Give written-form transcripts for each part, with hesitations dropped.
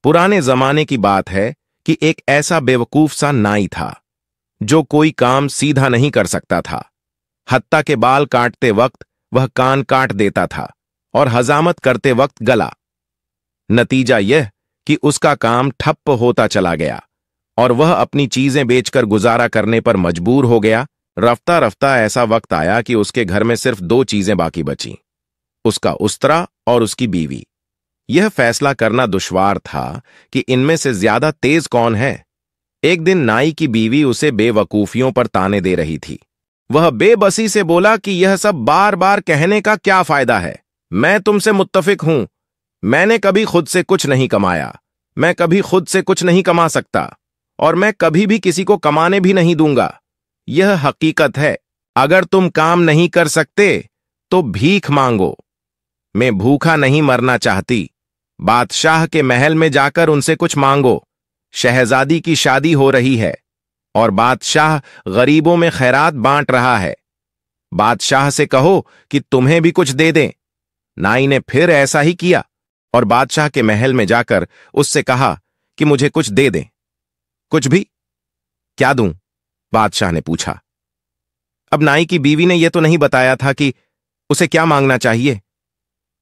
पुराने जमाने की बात है कि एक ऐसा बेवकूफ सा नाई था जो कोई काम सीधा नहीं कर सकता था। हत्ता के बाल काटते वक्त वह कान काट देता था और हजामत करते वक्त गला। नतीजा यह कि उसका काम ठप्प होता चला गया और वह अपनी चीजें बेचकर गुजारा करने पर मजबूर हो गया। रफ्ता रफ्ता ऐसा वक्त आया कि उसके घर में सिर्फ दो चीजें बाकी बचीं, उसका उस्तरा और उसकी बीवी। यह फैसला करना दुश्वार था कि इनमें से ज्यादा तेज कौन है। एक दिन नाई की बीवी उसे बेवकूफियों पर ताने दे रही थी। वह बेबसी से बोला कि यह सब बार बार कहने का क्या फायदा है, मैं तुमसे मुत्तफिक हूं। मैंने कभी खुद से कुछ नहीं कमाया, मैं कभी खुद से कुछ नहीं कमा सकता और मैं कभी भी किसी को कमाने भी नहीं दूंगा। यह हकीकत है। अगर तुम काम नहीं कर सकते तो भीख मांगो। मैं भूखा नहीं मरना चाहती। बादशाह के महल में जाकर उनसे कुछ मांगो। शहजादी की शादी हो रही है और बादशाह गरीबों में खैरात बांट रहा है। बादशाह से कहो कि तुम्हें भी कुछ दे दें। नाई ने फिर ऐसा ही किया और बादशाह के महल में जाकर उससे कहा कि मुझे कुछ दे दें। कुछ भी? क्या दूं? बादशाह ने पूछा। अब नाई की बीवी ने यह तो नहीं बताया था कि उसे क्या मांगना चाहिए,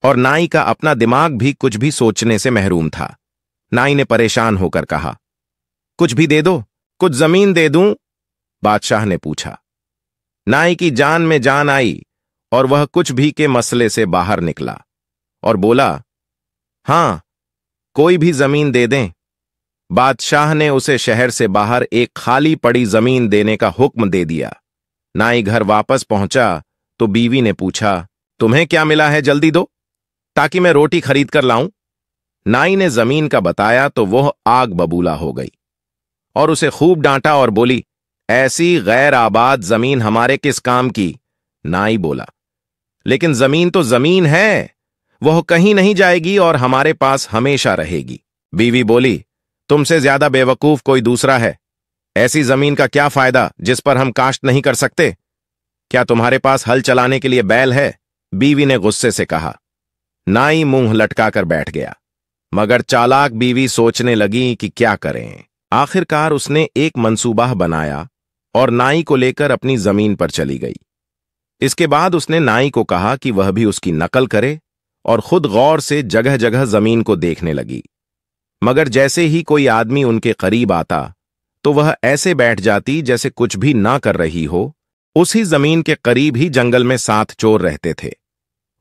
और नाई का अपना दिमाग भी कुछ भी सोचने से महरूम था। नाई ने परेशान होकर कहा, कुछ भी दे दो, कुछ जमीन दे दूं? बादशाह ने पूछा। नाई की जान में जान आई और वह कुछ भी के मसले से बाहर निकला और बोला, हां, कोई भी जमीन दे दें। बादशाह ने उसे शहर से बाहर एक खाली पड़ी जमीन देने का हुक्म दे दिया। नाई घर वापस पहुंचा तो बीवी ने पूछा, तुम्हें क्या मिला है, जल्दी दो ताकि मैं रोटी खरीद कर लाऊं। नाई ने जमीन का बताया तो वह आग बबूला हो गई और उसे खूब डांटा और बोली, ऐसी गैर आबाद जमीन हमारे किस काम की? नाई बोला, लेकिन जमीन तो जमीन है, वह कहीं नहीं जाएगी और हमारे पास हमेशा रहेगी। बीवी बोली, तुमसे ज्यादा बेवकूफ कोई दूसरा है। ऐसी जमीन का क्या फायदा जिस पर हम काश्त नहीं कर सकते? क्या तुम्हारे पास हल चलाने के लिए बैल है? बीवी ने गुस्से से कहा। नाई मुंह लटकाकर बैठ गया, मगर चालाक बीवी सोचने लगी कि क्या करें। आखिरकार उसने एक मंसूबा बनाया और नाई को लेकर अपनी जमीन पर चली गई। इसके बाद उसने नाई को कहा कि वह भी उसकी नकल करे और खुद गौर से जगह जगह जमीन को देखने लगी। मगर जैसे ही कोई आदमी उनके करीब आता तो वह ऐसे बैठ जाती जैसे कुछ भी ना कर रही हो। उसी जमीन के करीब ही जंगल में 7 चोर रहते थे।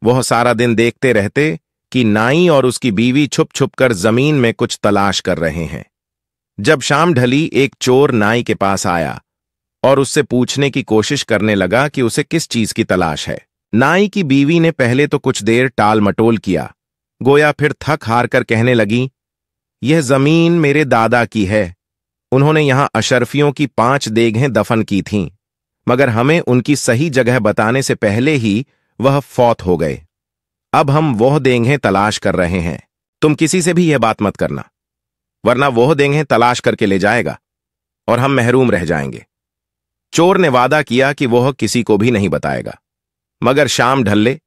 वह सारा दिन देखते रहते कि नाई और उसकी बीवी छुप छुप कर जमीन में कुछ तलाश कर रहे हैं। जब शाम ढली, एक चोर नाई के पास आया और उससे पूछने की कोशिश करने लगा कि उसे किस चीज की तलाश है। नाई की बीवी ने पहले तो कुछ देर टाल मटोल किया, गोया फिर थक हार कर कहने लगी, यह जमीन मेरे दादा की है। उन्होंने यहां अशरफियों की 5 देगें दफन की थीं, मगर हमें उनकी सही जगह बताने से पहले ही वह फौत हो गए। अब हम वह देगें तलाश कर रहे हैं। तुम किसी से भी यह बात मत करना, वरना वह देगें तलाश करके ले जाएगा और हम महरूम रह जाएंगे। चोर ने वादा किया कि वह किसी को भी नहीं बताएगा। मगर शाम ढलने,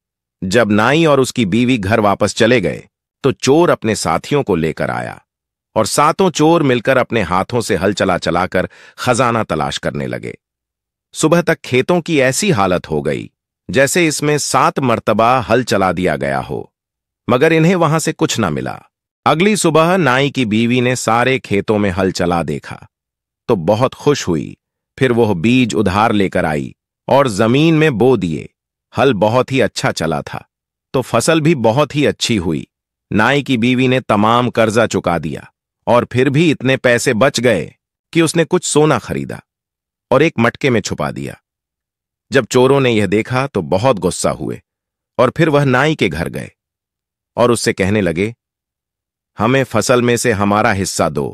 जब नाई और उसकी बीवी घर वापस चले गए तो चोर अपने साथियों को लेकर आया और 7 चोर मिलकर अपने हाथों से हल चला चलाकर खजाना तलाश करने लगे। सुबह तक खेतों की ऐसी हालत हो गई जैसे इसमें 7 मर्तबा हल चला दिया गया हो, मगर इन्हें वहां से कुछ ना मिला। अगली सुबह नाई की बीवी ने सारे खेतों में हल चला देखा तो बहुत खुश हुई। फिर वह बीज उधार लेकर आई और जमीन में बो दिए। हल बहुत ही अच्छा चला था तो फसल भी बहुत ही अच्छी हुई। नाई की बीवी ने तमाम कर्जा चुका दिया और फिर भी इतने पैसे बच गए कि उसने कुछ सोना खरीदा और एक मटके में छुपा दिया। जब चोरों ने यह देखा तो बहुत गुस्सा हुए और फिर वह नाई के घर गए और उससे कहने लगे, हमें फसल में से हमारा हिस्सा दो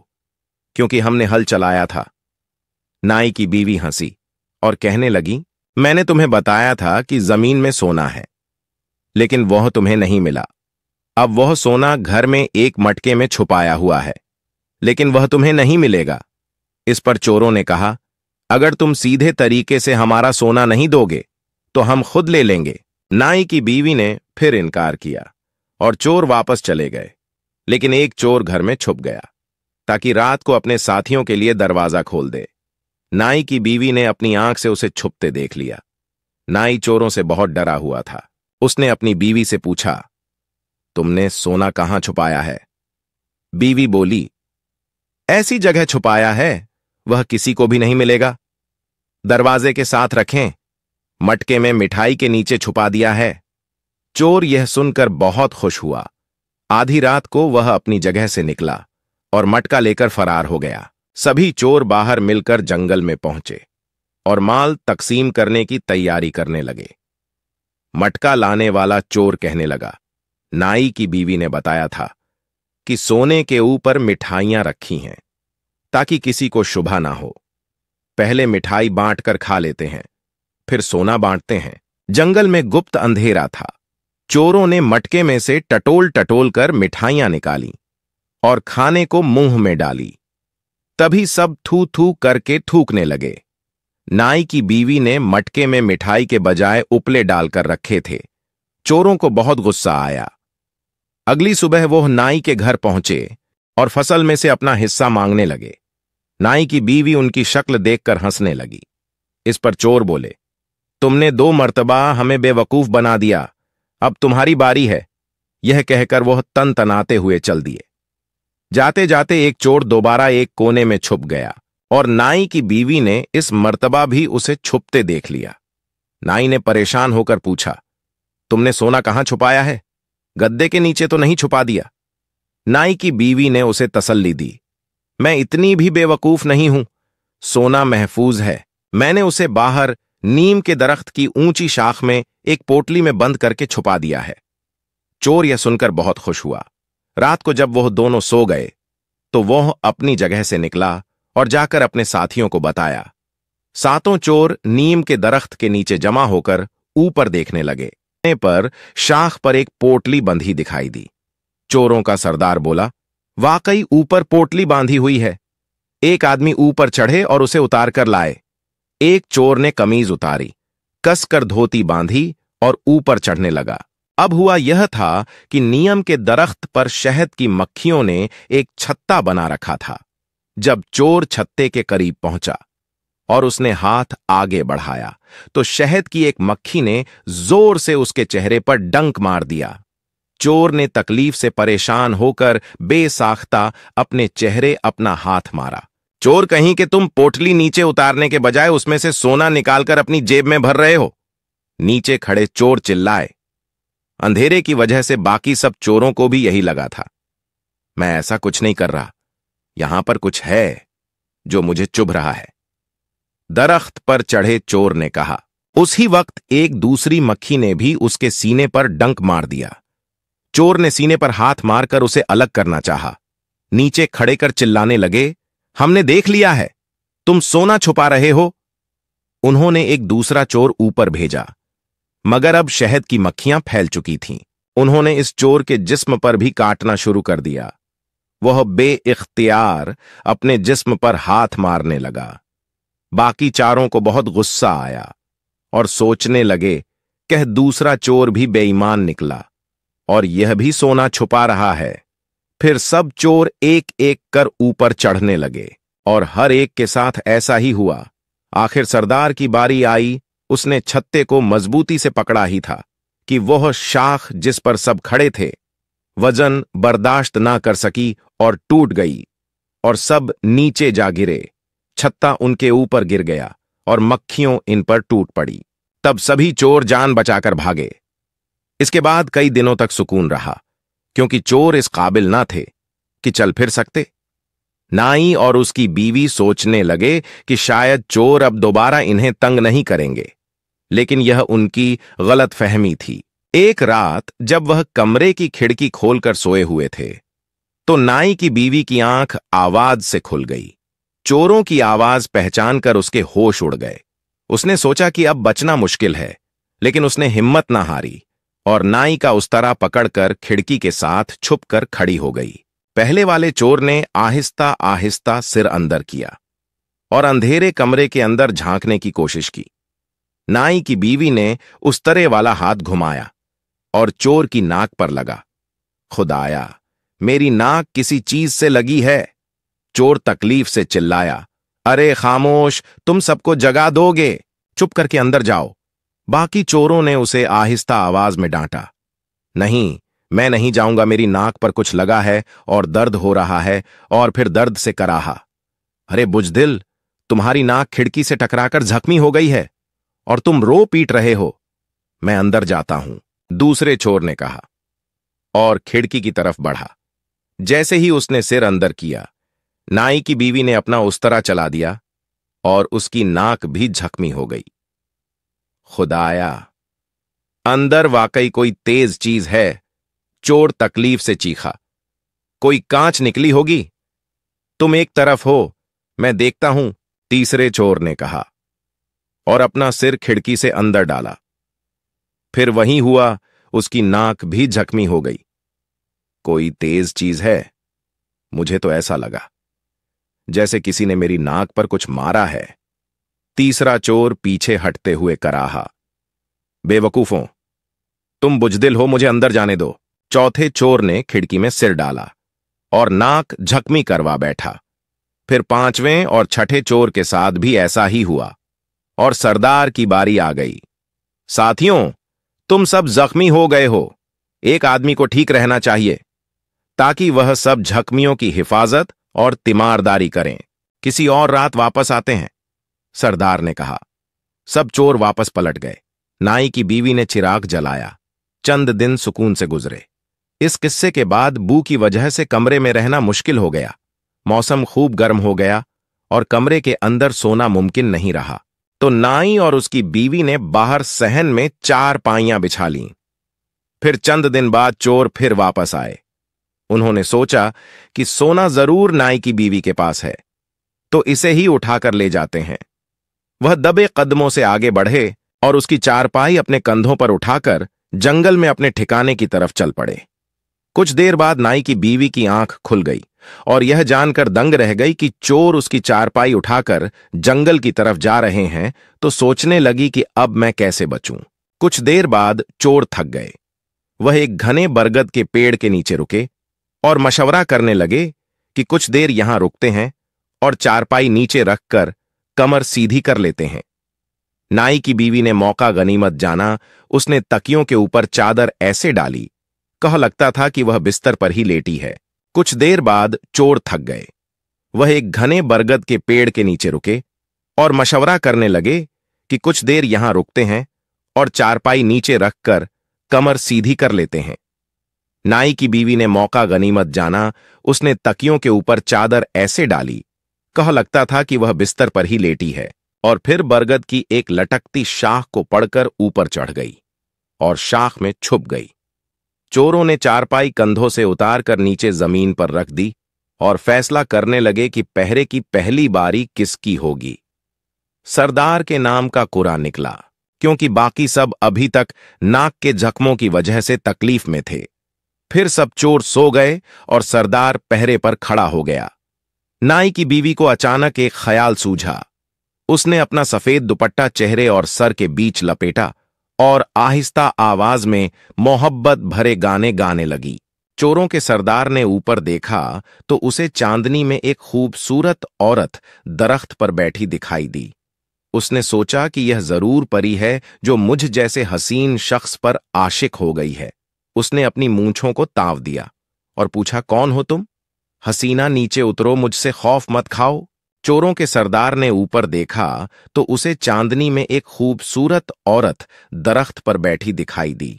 क्योंकि हमने हल चलाया था। नाई की बीवी हंसी और कहने लगी, मैंने तुम्हें बताया था कि जमीन में सोना है, लेकिन वह तुम्हें नहीं मिला। अब वह सोना घर में एक मटके में छुपाया हुआ है, लेकिन वह तुम्हें नहीं मिलेगा। इस पर चोरों ने कहा, अगर तुम सीधे तरीके से हमारा सोना नहीं दोगे तो हम खुद ले लेंगे। नाई की बीवी ने फिर इनकार किया और चोर वापस चले गए। लेकिन एक चोर घर में छुप गया ताकि रात को अपने साथियों के लिए दरवाजा खोल दे। नाई की बीवी ने अपनी आंख से उसे छुपते देख लिया। नाई चोरों से बहुत डरा हुआ था। उसने अपनी बीवी से पूछा, तुमने सोना कहां छुपाया है? बीवी बोली, ऐसी जगह छुपाया है वह किसी को भी नहीं मिलेगा। दरवाजे के साथ रखें, मटके में मिठाई के नीचे छुपा दिया है। चोर यह सुनकर बहुत खुश हुआ। आधी रात को वह अपनी जगह से निकला और मटका लेकर फरार हो गया। सभी चोर बाहर मिलकर जंगल में पहुंचे और माल तकसीम करने की तैयारी करने लगे। मटका लाने वाला चोर कहने लगा, नाई की बीवी ने बताया था कि सोने के ऊपर मिठाइयां रखी हैं ताकि किसी को शुभा ना हो। पहले मिठाई बांटकर खा लेते हैं, फिर सोना बांटते हैं। जंगल में गुप्त अंधेरा था। चोरों ने मटके में से टटोल टटोल कर मिठाइयां निकाली और खाने को मुंह में डाली। तभी सब थू थू करके थूकने लगे। नाई की बीवी ने मटके में मिठाई के बजाय उपले डालकर रखे थे। चोरों को बहुत गुस्सा आया। अगली सुबह वो नाई के घर पहुंचे और फसल में से अपना हिस्सा मांगने लगे। नाई की बीवी उनकी शक्ल देखकर हंसने लगी। इस पर चोर बोले, तुमने 2 मर्तबा हमें बेवकूफ बना दिया, अब तुम्हारी बारी है। यह कहकर वह तनतनाते हुए चल दिए। जाते जाते एक चोर दोबारा एक कोने में छुप गया और नाई की बीवी ने इस मर्तबा भी उसे छुपते देख लिया। नाई ने परेशान होकर पूछा, तुमने सोना कहां छुपाया है? गद्दे के नीचे तो नहीं छुपा दिया? नाई की बीवी ने उसे तसल्ली दी, मैं इतनी भी बेवकूफ नहीं हूं। सोना महफूज है। मैंने उसे बाहर नीम के दरख्त की ऊंची शाख में एक पोटली में बंद करके छुपा दिया है। चोर यह सुनकर बहुत खुश हुआ। रात को जब वह दोनों सो गए तो वह अपनी जगह से निकला और जाकर अपने साथियों को बताया। सातों चोर नीम के दरख्त के नीचे जमा होकर ऊपर देखने लगे। पर शाख पर एक पोटली बंधी दिखाई दी। चोरों का सरदार बोला, वाकई ऊपर पोटली बांधी हुई है। एक आदमी ऊपर चढ़े और उसे उतार कर लाए। एक चोर ने कमीज उतारी, कसकर धोती बांधी और ऊपर चढ़ने लगा। अब हुआ यह था कि नीम के दरख्त पर शहद की मक्खियों ने एक छत्ता बना रखा था। जब चोर छत्ते के करीब पहुंचा और उसने हाथ आगे बढ़ाया तो शहद की एक मक्खी ने जोर से उसके चेहरे पर डंक मार दिया। चोर ने तकलीफ से परेशान होकर बेसाख्ता अपने चेहरे अपना हाथ मारा। चोर कहीं कि तुम पोटली नीचे उतारने के बजाय उसमें से सोना निकालकर अपनी जेब में भर रहे हो। नीचे खड़े चोर चिल्लाए। अंधेरे की वजह से बाकी सब चोरों को भी यही लगा था। मैं ऐसा कुछ नहीं कर रहा, यहां पर कुछ है जो मुझे चुभ रहा है। दरख्त पर चढ़े चोर ने कहा। उसी वक्त एक दूसरी मक्खी ने भी उसके सीने पर डंक मार दिया। चोर ने सीने पर हाथ मारकर उसे अलग करना चाहा। नीचे खड़े कर चिल्लाने लगे, हमने देख लिया है, तुम सोना छुपा रहे हो। उन्होंने एक दूसरा चोर ऊपर भेजा, मगर अब शहद की मक्खियां फैल चुकी थीं। उन्होंने इस चोर के जिस्म पर भी काटना शुरू कर दिया। वह बेइख्तियार अपने जिस्म पर हाथ मारने लगा। बाकी चारों को बहुत गुस्सा आया और सोचने लगे कि दूसरा चोर भी बेईमान निकला और यह भी सोना छुपा रहा है। फिर सब चोर एक एक कर ऊपर चढ़ने लगे और हर एक के साथ ऐसा ही हुआ। आखिर सरदार की बारी आई। उसने छत्ते को मजबूती से पकड़ा ही था कि वह शाख जिस पर सब खड़े थे वजन बर्दाश्त ना कर सकी और टूट गई और सब नीचे जा गिरे। छत्ता उनके ऊपर गिर गया और मक्खियों इन पर टूट पड़ी। तब सभी चोर जान बचाकर भागे। इसके बाद कई दिनों तक सुकून रहा, क्योंकि चोर इस काबिल ना थे कि चल फिर सकते। नाई और उसकी बीवी सोचने लगे कि शायद चोर अब दोबारा इन्हें तंग नहीं करेंगे, लेकिन यह उनकी गलतफहमी थी। एक रात जब वह कमरे की खिड़की खोलकर सोए हुए थे तो नाई की बीवी की आंख आवाज से खुल गई। चोरों की आवाज पहचानकर उसके होश उड़ गए। उसने सोचा कि अब बचना मुश्किल है, लेकिन उसने हिम्मत ना हारी और नाई का उस्तरा पकड़कर खिड़की के साथ छुपकर खड़ी हो गई। पहले वाले चोर ने आहिस्ता आहिस्ता सिर अंदर किया और अंधेरे कमरे के अंदर झांकने की कोशिश की। नाई की बीवी ने उस्तरे वाला हाथ घुमाया और चोर की नाक पर लगा। खुदाया, मेरी नाक किसी चीज से लगी है। चोर तकलीफ से चिल्लाया। अरे खामोश, तुम सबको जगा दोगे, चुप करके अंदर जाओ। बाकी चोरों ने उसे आहिस्ता आवाज में डांटा। नहीं, मैं नहीं जाऊंगा, मेरी नाक पर कुछ लगा है और दर्द हो रहा है। और फिर दर्द से कराहा। अरे बुजदिल, तुम्हारी नाक खिड़की से टकराकर जख्मी हो गई है और तुम रो पीट रहे हो। मैं अंदर जाता हूं, दूसरे चोर ने कहा और खिड़की की तरफ बढ़ा। जैसे ही उसने सिर अंदर किया, नाई की बीवी ने अपना उस्तरा चला दिया और उसकी नाक भी जख्मी हो गई। खुदाया, अंदर वाकई कोई तेज चीज है, चोर तकलीफ से चीखा। कोई कांच निकली होगी। तुम एक तरफ हो, मैं देखता हूं, तीसरे चोर ने कहा और अपना सिर खिड़की से अंदर डाला। फिर वही हुआ, उसकी नाक भी जख्मी हो गई। कोई तेज चीज है, मुझे तो ऐसा लगा जैसे किसी ने मेरी नाक पर कुछ मारा है। तीसरा चोर पीछे हटते हुए कराहा। बेवकूफों, तुम बुजदिल हो, मुझे अंदर जाने दो। चौथे चोर ने खिड़की में सिर डाला और नाक झकमी करवा बैठा। फिर पांचवें और छठे चोर के साथ भी ऐसा ही हुआ और सरदार की बारी आ गई। साथियों, तुम सब जख्मी हो गए हो। एक आदमी को ठीक रहना चाहिए ताकि वह सब जख्मियों की हिफाजत और तीमारदारी करें। किसी और रात वापस आते हैं, सरदार ने कहा। सब चोर वापस पलट गए। नाई की बीवी ने चिराग जलाया। चंद दिन सुकून से गुजरे। इस किस्से के बाद बू की वजह से कमरे में रहना मुश्किल हो गया। मौसम खूब गर्म हो गया और कमरे के अंदर सोना मुमकिन नहीं रहा। तो नाई और उसकी बीवी ने बाहर सहन में 4 पाइयां बिछा लीं। फिर चंद दिन बाद चोर फिर वापस आए। उन्होंने सोचा कि सोना जरूर नाई की बीवी के पास है, तो इसे ही उठाकर ले जाते हैं। वह दबे कदमों से आगे बढ़े और उसकी चारपाई अपने कंधों पर उठाकर जंगल में अपने ठिकाने की तरफ चल पड़े। कुछ देर बाद नाई की बीवी की आंख खुल गई और यह जानकर दंग रह गई कि चोर उसकी चारपाई उठाकर जंगल की तरफ जा रहे हैं, तो सोचने लगी कि अब मैं कैसे बचूं। कुछ देर बाद चोर थक गए। वह एक घने बरगद के पेड़ के नीचे रुके और मशवरा करने लगे कि कुछ देर यहां रुकते हैं और चारपाई नीचे रखकर कमर सीधी कर लेते हैं। नाई की बीवी ने मौका गनीमत जाना। उसने तकियों के ऊपर चादर ऐसे डाली, कह लगता था कि वह बिस्तर पर ही लेटी है। कुछ देर बाद चोर थक गए। वह एक घने बरगद के पेड़ के नीचे रुके और मशवरा करने लगे कि कुछ देर यहां रुकते हैं और चारपाई नीचे रखकर कमर सीधी कर लेते हैं। नाई की बीवी ने मौका गनीमत जाना। उसने तकियों के ऊपर चादर ऐसे डाली, कह लगता था कि वह बिस्तर पर ही लेटी है, और फिर बरगद की एक लटकती शाख को पड़कर ऊपर चढ़ गई और शाख में छुप गई। चोरों ने चारपाई कंधों से उतारकर नीचे जमीन पर रख दी और फैसला करने लगे कि पहरे की पहली बारी किसकी होगी। सरदार के नाम का कुरा निकला, क्योंकि बाकी सब अभी तक नाक के जख्मों की वजह से तकलीफ में थे। फिर सब चोर सो गए और सरदार पहरे पर खड़ा हो गया। नाई की बीवी को अचानक एक ख्याल सूझा। उसने अपना सफेद दुपट्टा चेहरे और सर के बीच लपेटा और आहिस्ता आवाज में मोहब्बत भरे गाने गाने लगी। चोरों के सरदार ने ऊपर देखा तो उसे चांदनी में एक खूबसूरत औरत दरख्त पर बैठी दिखाई दी। उसने सोचा कि यह जरूर परी है जो मुझ जैसे हसीन शख्स पर आशिक हो गई है। उसने अपनी मूंछों को ताव दिया और पूछा, कौन हो तुम? हसीना, नीचे उतरो, मुझसे खौफ मत खाओ। चोरों के सरदार ने ऊपर देखा तो उसे चांदनी में एक खूबसूरत औरत दरख्त पर बैठी दिखाई दी।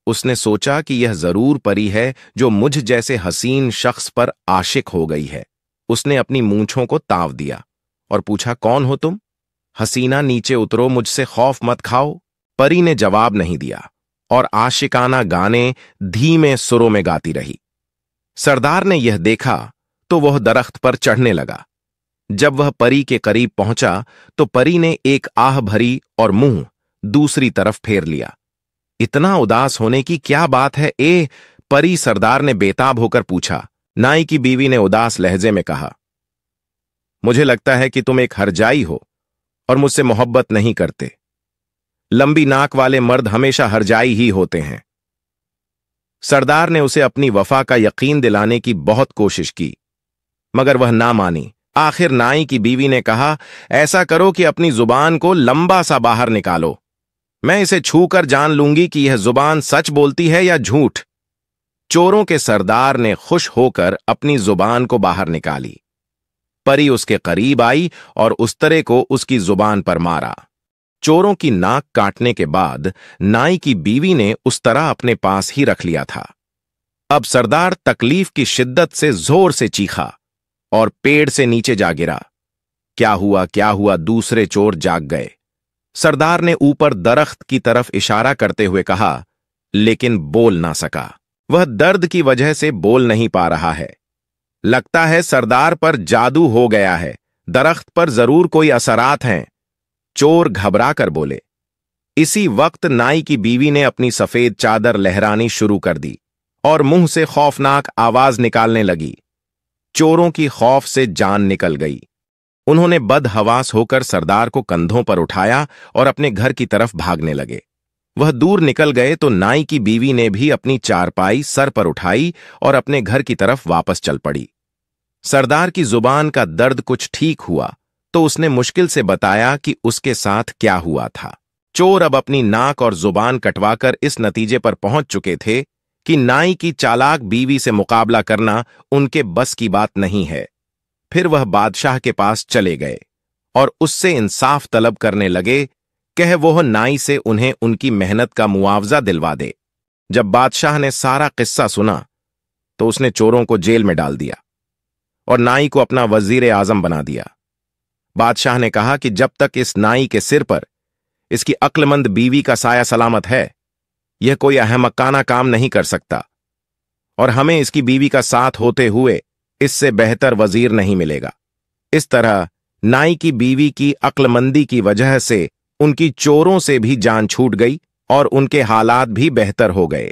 उसने सोचा कि यह जरूर परी है जो मुझ जैसे हसीन शख्स पर आशिक हो गई है। उसने अपनी मूंछों को ताव दिया और पूछा, कौन हो तुम? हसीना, नीचे उतरो, मुझसे खौफ मत खाओ। परी ने जवाब नहीं दिया और आशिकाना गाने धीमे सुरों में गाती रही। सरदार ने यह देखा तो वह दरख्त पर चढ़ने लगा। जब वह परी के करीब पहुंचा तो परी ने एक आह भरी और मुंह दूसरी तरफ फेर लिया। इतना उदास होने की क्या बात है परी? सरदार ने बेताब होकर पूछा। नाई की बीवी ने उदास लहजे में कहा, मुझे लगता है कि तुम एक हरजाई हो और मुझसे मोहब्बत नहीं करते। लंबी नाक वाले मर्द हमेशा हरजाई ही होते हैं। सरदार ने उसे अपनी वफा का यकीन दिलाने की बहुत कोशिश की, मगर वह ना मानी। आखिर नाई की बीवी ने कहा, ऐसा करो कि अपनी जुबान को लंबा सा बाहर निकालो, मैं इसे छूकर जान लूंगी कि यह जुबान सच बोलती है या झूठ। चोरों के सरदार ने खुश होकर अपनी जुबान को बाहर निकाली। परी उसके करीब आई और उस तरह को उसकी जुबान पर मारा। चोरों की नाक काटने के बाद नाई की बीवी ने उस तरह अपने पास ही रख लिया था। अब सरदार तकलीफ की शिद्दत से जोर से चीखा और पेड़ से नीचे जा गिरा। क्या हुआ, दूसरे चोर जाग गए। सरदार ने ऊपर दरख्त की तरफ इशारा करते हुए कहा, लेकिन बोल ना सका। वह दर्द की वजह से बोल नहीं पा रहा है। लगता है सरदार पर जादू हो गया है, दरख्त पर जरूर कोई असरात हैं। चोर घबरा कर बोले। इसी वक्त नाई की बीवी ने अपनी सफेद चादर लहरानी शुरू कर दी और मुंह से खौफनाक आवाज निकालने लगी। चोरों की खौफ से जान निकल गई। उन्होंने बदहवास होकर सरदार को कंधों पर उठाया और अपने घर की तरफ भागने लगे। वह दूर निकल गए तो नाई की बीवी ने भी अपनी चारपाई सर पर उठाई और अपने घर की तरफ वापस चल पड़ी। सरदार की जुबान का दर्द कुछ ठीक हुआ तो उसने मुश्किल से बताया कि उसके साथ क्या हुआ था। चोर अब अपनी नाक और जुबान कटवाकर इस नतीजे पर पहुंच चुके थे कि नाई की चालाक बीवी से मुकाबला करना उनके बस की बात नहीं है। फिर वह बादशाह के पास चले गए और उससे इंसाफ तलब करने लगे, कह वो नाई से उन्हें उनकी मेहनत का मुआवजा दिलवा दे। जब बादशाह ने सारा किस्सा सुना तो उसने चोरों को जेल में डाल दिया और नाई को अपना वजीर आजम बना दिया। बादशाह ने कहा कि जब तक इस नाई के सिर पर इसकी अक्लमंद बीवी का साया सलामत है, यह कोई अहमकाना काम नहीं कर सकता और हमें इसकी बीवी का साथ होते हुए इससे बेहतर वजीर नहीं मिलेगा। इस तरह नाई की बीवी की अक्लमंदी की वजह से उनकी चोरों से भी जान छूट गई और उनके हालात भी बेहतर हो गए।